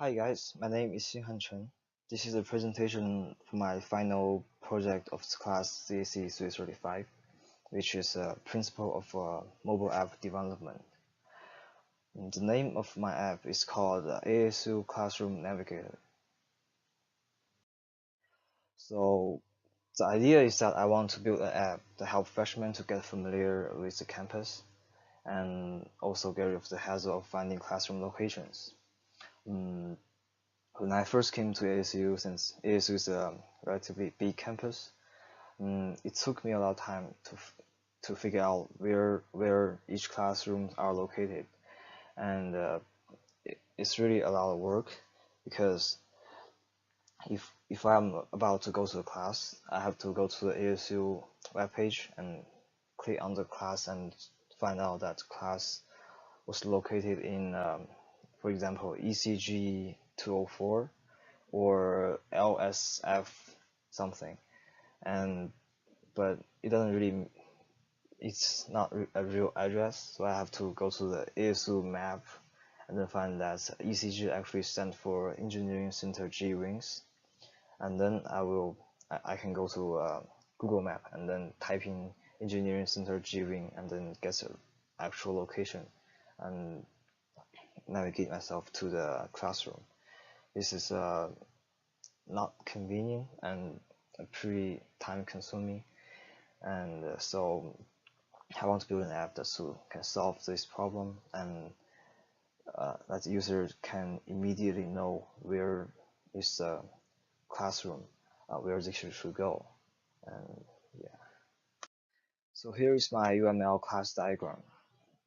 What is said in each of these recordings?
Hi guys, my name is Xinhan Chen. This is a presentation for my final project of class CSE335, which is a principle of mobile app development. And the name of my app is called ASU Classroom Navigator. So the idea is that I want to build an app to help freshmen to get familiar with the campus and also get rid of the hassle of finding classroom locations. When I first came to ASU, since ASU is a relatively big campus, it took me a lot of time to figure out where each classroom are located, and it's really a lot of work because if I'm about to go to a class, I have to go to the ASU webpage and click on the class and find out that class was located in, for example, ECG 204 or LSF something, and but it doesn't really, it's not a real address, so I have to go to the ASU map and then find that ECG actually stands for Engineering Center G Wings, and then I can go to Google Map and then type in Engineering Center G Wing and then get the actual location and navigate myself to the classroom. This is not convenient and pretty time consuming, and so I want to build an app that can solve this problem, and that the user can immediately know where is the classroom, where they should go. And yeah, so here is my UML class diagram.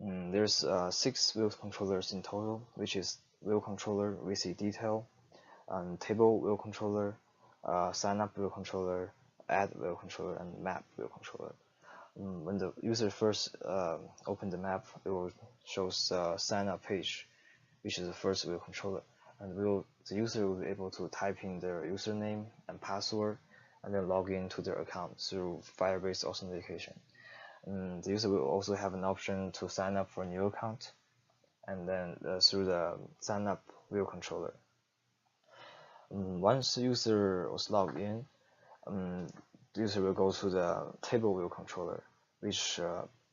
There's 6 wheel controllers in total, which is wheel controller, VC detail, table wheel controller, sign up wheel controller, add wheel controller, and map wheel controller. When the user first open the map, it will show the sign up page, which is the first wheel controller, and the user will be able to type in their username and password and then log into their account through Firebase authentication. The user will also have an option to sign up for a new account, and then through the sign up wheel controller. Once the user was logged in, the user will go to the table wheel controller, which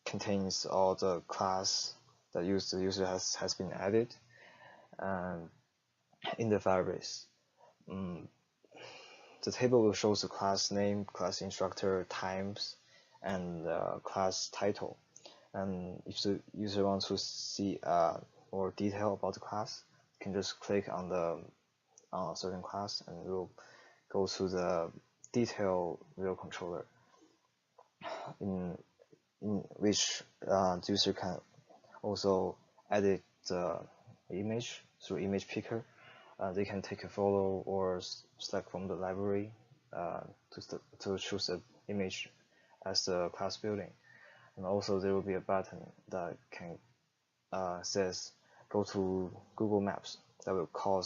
contains all the class that the user has been added in the Firebase. The table will show the class name, class instructor, times, and class title. And if the user wants to see more detail about the class, you can just click on the certain class and it will go to the detail wheel controller, in which the user can also edit the image through image picker. They can take a photo or select from the library to choose the image as the class building. And also there will be a button that can says go to Google Maps, that will call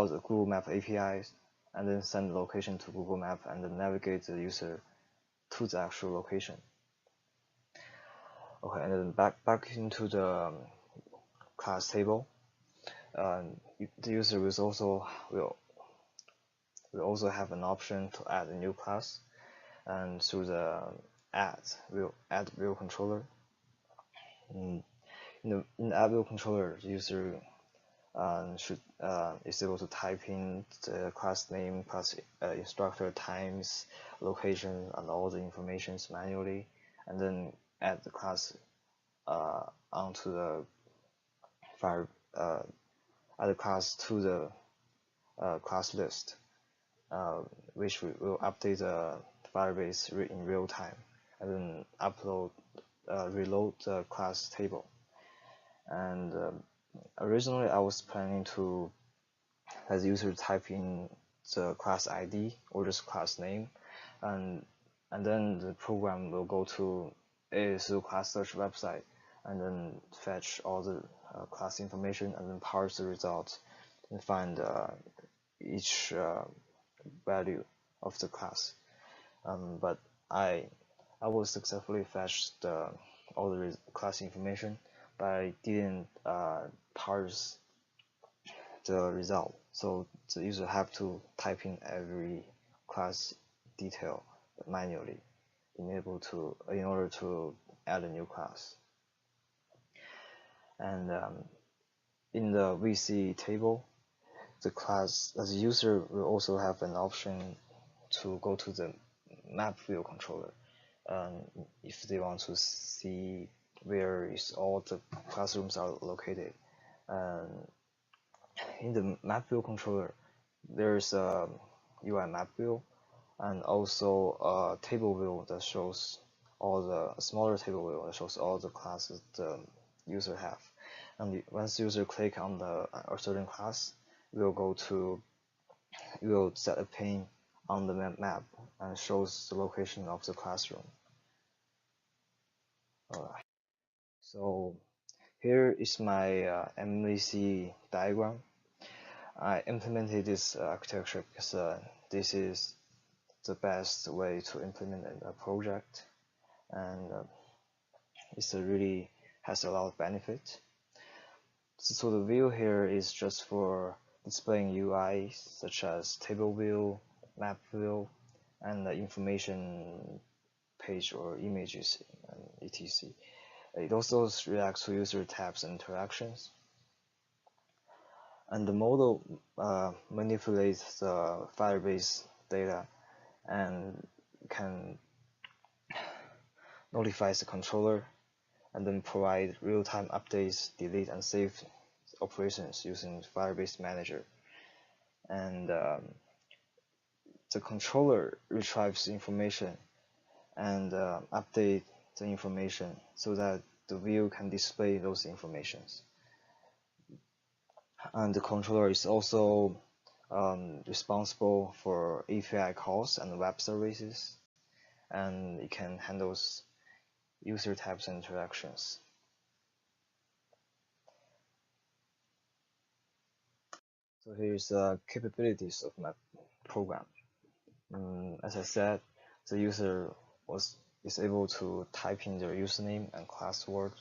the Google Map APIs and then send the location to Google Map and then navigate the user to the actual location. Okay, and then back into the class table. The user will also have an option to add a new class, and through the add wheel controller. In the add wheel controller, the user is able to type in the class name, class instructor, times, location, and all the informations manually, and then add the class onto the add the class to the class list, which will update the Firebase in real time, and then reload the class table. And originally I was planning to let the user type in the class ID or just class name, and then the program will go to ASU class search website and then fetch all the class information and then parse the results and find each value of the class. But I will successfully fetch all the class information, but I didn't parse the result. So the user have to type in every class detail manually in order to add a new class. And in the VC table, the user will also have an option to go to the map view controller if they want to see where is all the classrooms are located. In the map view controller, there's a UI map view and also a table view that shows a smaller table view that shows all the classes the user have. And once user click on a certain class, we'll set a pane on the map and shows the location of the classroom. Alright, so here is my MVC diagram. I implemented this architecture because this is the best way to implement a project, and it really has a lot of benefit. So the view here is just for displaying UI such as table view, map view, and the information page or images, etc. It also reacts to user tabs and interactions. And the model manipulates the Firebase data and can notify the controller and then provide real-time updates, delete and save operations using Firebase Manager. And the controller retrieves information and update the information so that the view can display those informations. And the controller is also responsible for API calls and web services, and it can handle user tabs and interactions. So here's the capabilities of my program. As I said, the user is able to type in their username and password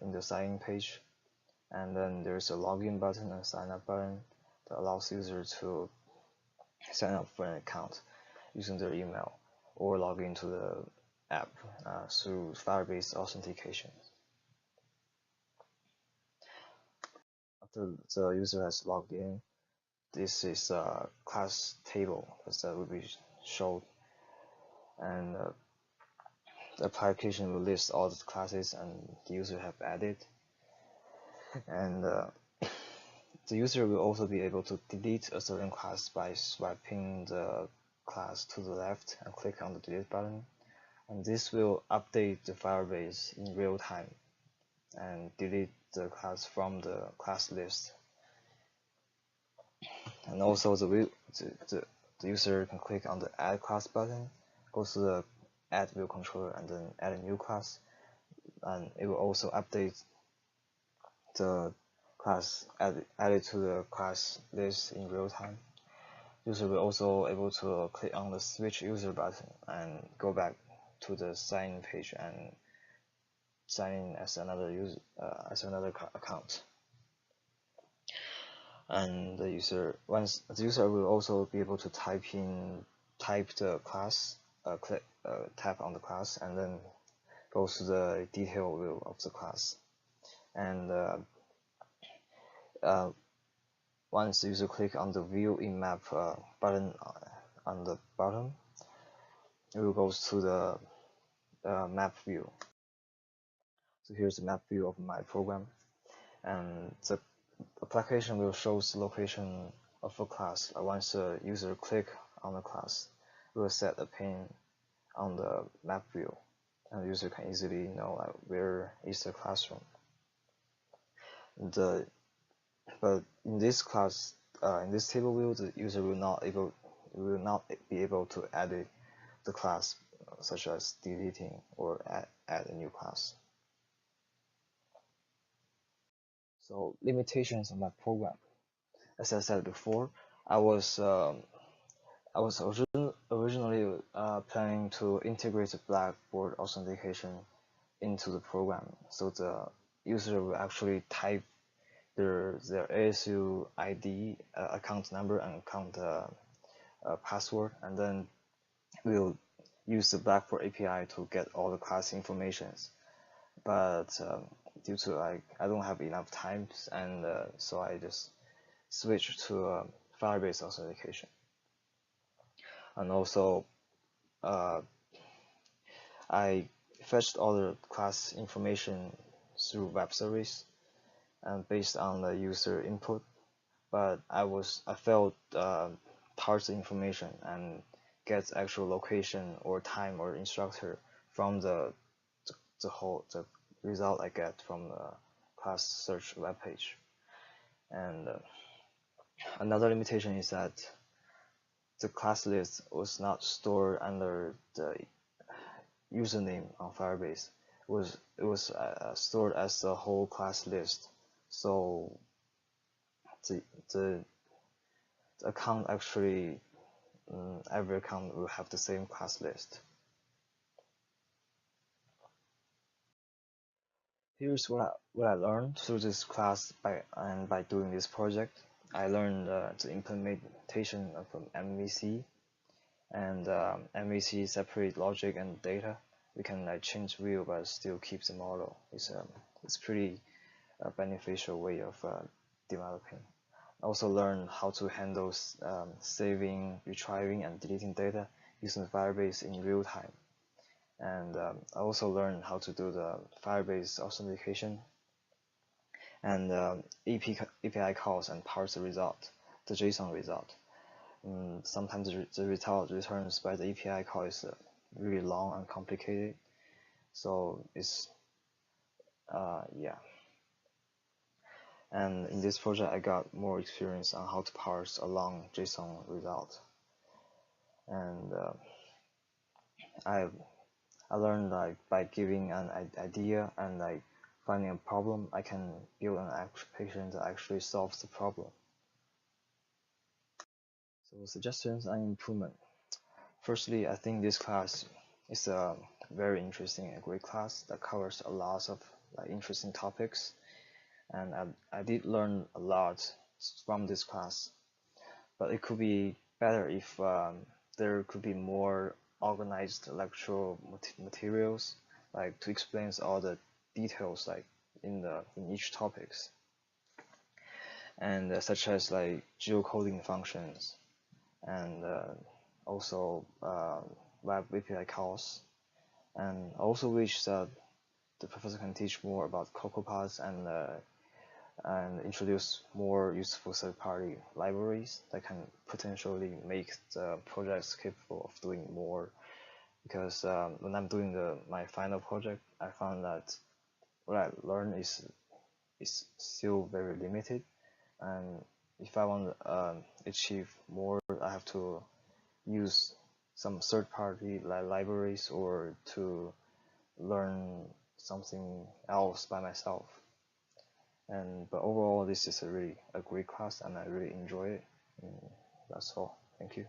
in the sign-in page, and then there's a login button and sign up button that allows user to sign up for an account using their email or log into the app through Firebase authentication. After the user has logged in, this is a class table that will be shown, and the application will list all the classes and the user have added, and the user will also be able to delete a certain class by swiping the class to the left and click on the delete button, and this will update the Firebase in real time and delete the class from the class list. And also the user can click on the add class button, go to the add view controller and then add a new class, and it will also update the class added to the class list in real time. User will also able to click on the switch user button and go back to the sign in page and sign in as another account. And the user will also be able to type the class, tap on the class, and then go to the detail view of the class. And once the user click on the view in map button on the bottom, it will go to the map view. So here's the map view of my program, and the application will show the location of a class. Once the user click on the class, we will set a pane on the map view, and the user can easily know where is the classroom. But in this class, in this table view, the user will not be able to edit the class, such as deleting or add a new class. So limitations of my program. As I said before, I was originally planning to integrate the Blackboard authentication into the program, so the user will actually type their ASU ID, account number, and account password, and then we'll use the Blackboard API to get all the class informations. But due to I don't have enough time, and so I just switched to Firebase authentication. And also I fetched all the class information through web service and based on the user input, but I failed parse the information and get actual location or time or instructor from the result I get from the class search web page. And another limitation is that the class list was not stored under the username on Firebase. It was stored as the whole class list. So the account actually, every account will have the same class list. Here's what I learned through this class by doing this project. I learned the implementation of MVC, and MVC separate logic and data. We can change view but still keep the model. It's pretty beneficial way of developing. I also learned how to handle saving, retrieving, and deleting data using Firebase in real time. And I also learned how to do the Firebase authentication and API calls and parse the result, the JSON result. Sometimes the result returns by the API call is really long and complicated, so it's yeah. And in this project, I got more experience on how to parse a long JSON result, and I learned like by giving an idea and like finding a problem, I can build an application that actually solves the problem. So suggestions and improvement. Firstly, I think this class is a very interesting and great class that covers a lot of like interesting topics, and I did learn a lot from this class. But it could be better if there could be more organized lecture materials, like to explain all the details like in each topics, and such as like geocoding functions, and also web API calls, and also wish that the professor can teach more about CocoaPods and introduce more useful third-party libraries that can potentially make the projects capable of doing more. Because when I'm doing my final project, I found that what I learned is still very limited, and if I want to achieve more, I have to use some third-party libraries or to learn something else by myself. But overall, this is a great class, and I really enjoy it. That's all. Thank you.